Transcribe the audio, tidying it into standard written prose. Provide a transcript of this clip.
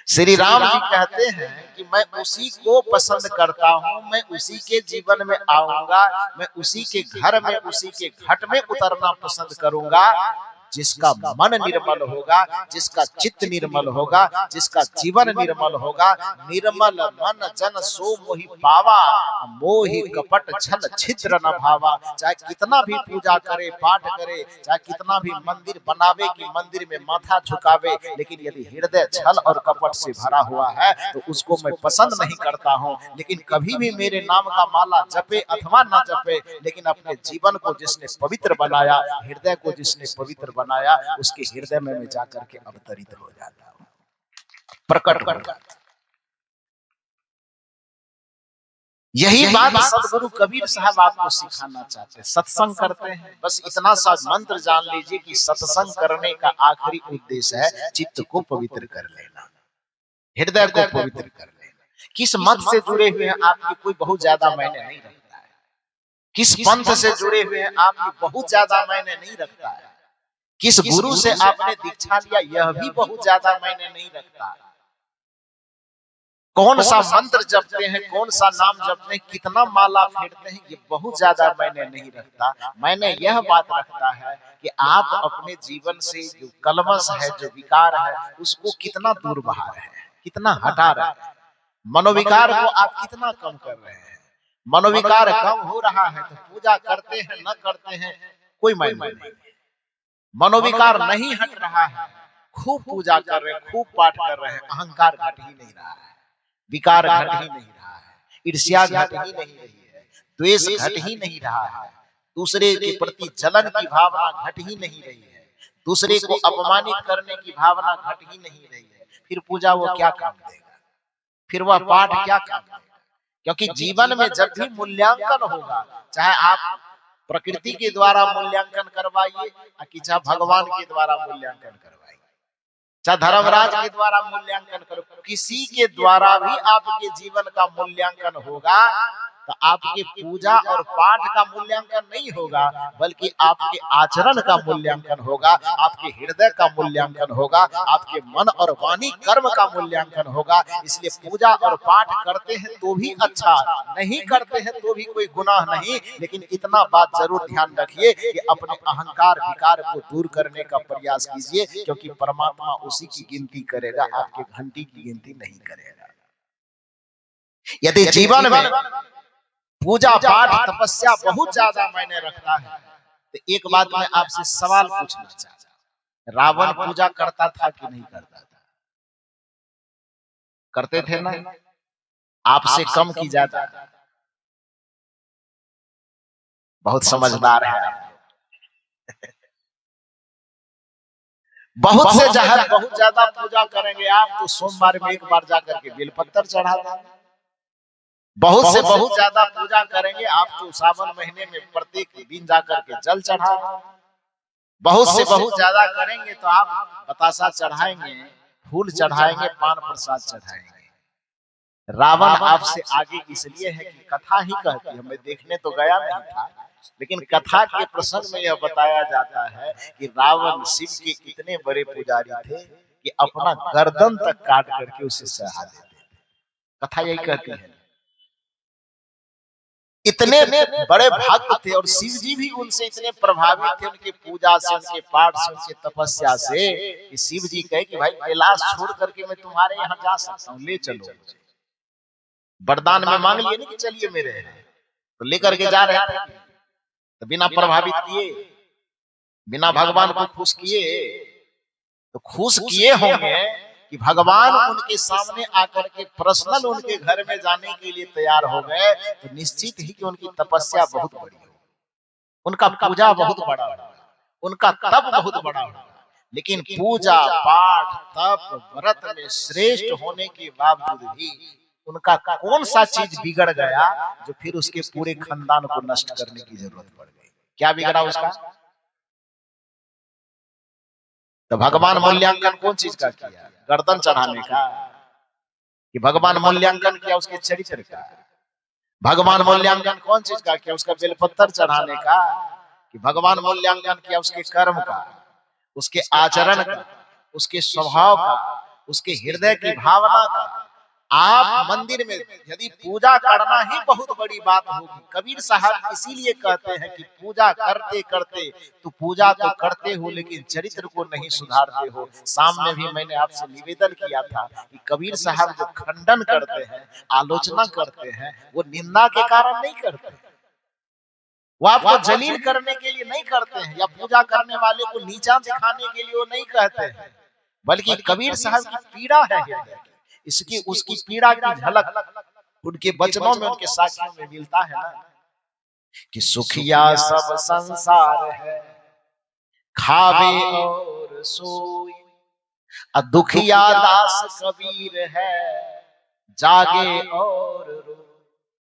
श्री राम जी कहते हैं कि मैं उसी को पसंद करता हूं, मैं उसी के जीवन में आऊंगा, मैं उसी के घर में, उसी के घट में उतरना पसंद करूंगा जिसका मन निर्मल होगा, जिसका चित्त निर्मल होगा, जिसका जीवन निर्मल होगा। निर्मल मन जन सो मोहि पावा, मोहि कपट छल छिद्र न भावा। चाहे कितना भी पूजा करे, पाठ करे, चाहे कितना भी मंदिर बनावे कि मंदिर में माथा झुकावे, लेकिन यदि हृदय छल और कपट से भरा हुआ है तो उसको मैं पसंद नहीं करता हूं। लेकिन कभी भी मेरे नाम का माला जपे अथवा न जपे, लेकिन अपने जीवन को जिसने पवित्र बनाया, हृदय को जिसने पवित्र बनाया, उसके हृदय में मैं जाकर के अवतरित हो जाता हूं, प्रकट हो जाता। यही बात सदगुरु कबीर साहब आपको सिखाना चाहते हैं। सत्संग करते हैं, बस इतना सा मंत्र जान लीजिए कि सत्संग करने का आखिरी उद्देश्य है चित्त को पवित्र कर लेना, हृदय को पवित्र कर लेना। किस मत से जुड़े हुए हैं आपकी कोई बहुत ज्यादा मायने नहीं रखता है, किस पंथ से जुड़े हुए हैं आपकी बहुत ज्यादा मायने नहीं रखता है, किस गुरु से आपने दीक्षा लिया यह भी बहुत ज्यादा मायने नहीं रखता। कौन सा मंत्र जपते हैं, कौन सा नाम जपते हैं, कितना माला फेरते हैं, ये बहुत ज्यादा मायने नहीं रखता। मैंने यह बात रखता है कि आप अपने जीवन से जो कलमश है, जो विकार है, उसको कितना दूर बहा रहे हैं, कितना हटा रहे हैं। मनोविकार को आप कितना कम कर रहे हैं। मनोविकार कम हो रहा है तो पूजा करते हैं न करते हैं कोई मायने नहीं। मनोविकार नहीं हट रहा है, खूब पूजा कर रहे हैं, खूब पाठ कर रहे हैं, अहंकार घट ही नहीं रहा है, विकार घट ही नहीं रहा है, ईर्ष्या घट ही नहीं रही है, द्वेष घट ही नहीं रहा है, दूसरे के प्रति जलन की भावना घट ही नहीं रही है, दूसरे को अपमानित करने की भावना घट ही नहीं रही है। फिर पूजा वो क्या काम देगा, फिर वह पाठ क्या काम देगा? क्योंकि जीवन में जब भी मूल्यांकन होगा, चाहे आप प्रकृति के द्वारा मूल्यांकन करवाइए कि चाहे भगवान के द्वारा मूल्यांकन करवाइए, चाहे धर्मराज के द्वारा मूल्यांकन करो, किसी के द्वारा भी आपके जीवन का मूल्यांकन होगा तो आपके पूजा और पाठ का मूल्यांकन नहीं होगा, बल्कि आपके आचरण का मूल्यांकन होगा, आपके हृदय का मूल्यांकन होगा, आपके मन और वाणी कर्म का मूल्यांकन होगा। इसलिए पूजा और पाठ करते हैं तो भी अच्छा, नहीं करते हैं तो भी कोई गुनाह नहीं। लेकिन इतना बात जरूर ध्यान रखिए कि अपने अहंकार विकार को दूर करने का प्रयास कीजिए, क्योंकि परमात्मा उसी की गिनती करेगा, आपके घंटी की गिनती नहीं करेगा। यदि जीवन में पूजा पाठ तपस्या बहुत ज्यादा मायने रखता है तो एक बात मैं आपसे सवाल पूछना चाहता हूं, रावण पूजा करता था कि नहीं करता था? करते थे ना? आपसे कम की ज्यादा? बहुत समझदार है आप। बहुत से जहर बहुत ज्यादा पूजा करेंगे आप तो सोमवार में एक बार जाकर के बेलपत्तर चढ़ा देंगे। बहुत से बहुत ज्यादा पूजा करेंगे आप तो सावन महीने में प्रत्येक दिन जाकर के जल चढ़ा। बहुत से बहुत ज्यादा करेंगे तो आप बतासा चढ़ाएंगे, फूल चढ़ाएंगे, पान प्रसाद चढ़ाएंगे। रावण आपसे आगे इसलिए है कि कथा ही कहती है, मैं देखने तो गया नहीं था, लेकिन कथा के प्रसंग में यह बताया जाता है कि रावण शिव के इतने बड़े पुजारी थे कि अपना गर्दन तक काट करके उसे चढ़ा देते थे। कथा यही कहती है। इतने बड़े भक्त थे और शिव जी भी उनसे इतने प्रभावित थे, उनके पूजा से, उनके पाठ से, उनके तपस्या से, कि शिव जी कहे कि भाई कैलाश छोड़ करके मैं तुम्हारे यहाँ जा सकता हूँ, ले चलो। वरदान में मांग लिए नहीं कि चलिए मेरे, तो लेकर के जा रहे थे, तो बिना प्रभावित किए, बिना भगवान को खुश किए, तो खुश किए होंगे कि भगवान उनके सामने आकर के पर्सनल उनके घर में जाने के लिए तैयार हो गए, तो निश्चित ही कि उनकी तपस्या बहुत बड़ी होगी, उनका पूजा बहुत बड़ा होगा, उनका तप बहुत बड़ा होगा। लेकिन पूजा पाठ तप व्रत में श्रेष्ठ होने के बावजूद भी उनका कौन सा चीज बिगड़ गया जो फिर उसके पूरे खानदान को नष्ट करने की जरूरत पड़ गई? क्या बिगड़ा उसका? तो भगवान मूल्यांकन कौन चीज का किया? गर्दन चढ़ाने का? कि भगवान मूल्यांकन किया उसके चरित्र का? भगवान मूल्यांकन कौन चीज का किया? उसका बेलपत्तर चढ़ाने का? कि भगवान मूल्यांकन किया उसके कर्म का, उसके आचरण का, उसके स्वभाव का, उसके हृदय की भावना का। आप मंदिर में यदि पूजा करना ही बहुत बड़ी बात होगी, कबीर साहब इसीलिए कहते हैं कि पूजा करते करते तो पूजा तो करते हो लेकिन चरित्र को नहीं सुधारते हो। सामने भी मैंने आपसे निवेदन किया था कि कबीर साहब जो खंडन करते हैं, आलोचना करते हैं, वो निंदा के कारण नहीं करते, वो आपको जलील करने के लिए नहीं करते हैं, या पूजा करने वाले को नीचा दिखाने के लिए वो नहीं कहते हैं, बल्कि कबीर साहब की पीड़ा है हृदय की, इसकी उसकी पीड़ा की झलक उनके वचनों में, उनके साक्ष्यों में मिलता है ना, कि सुखिया सब संसार है, खावे और सोई, दुखिया दास कबीर है, जागे और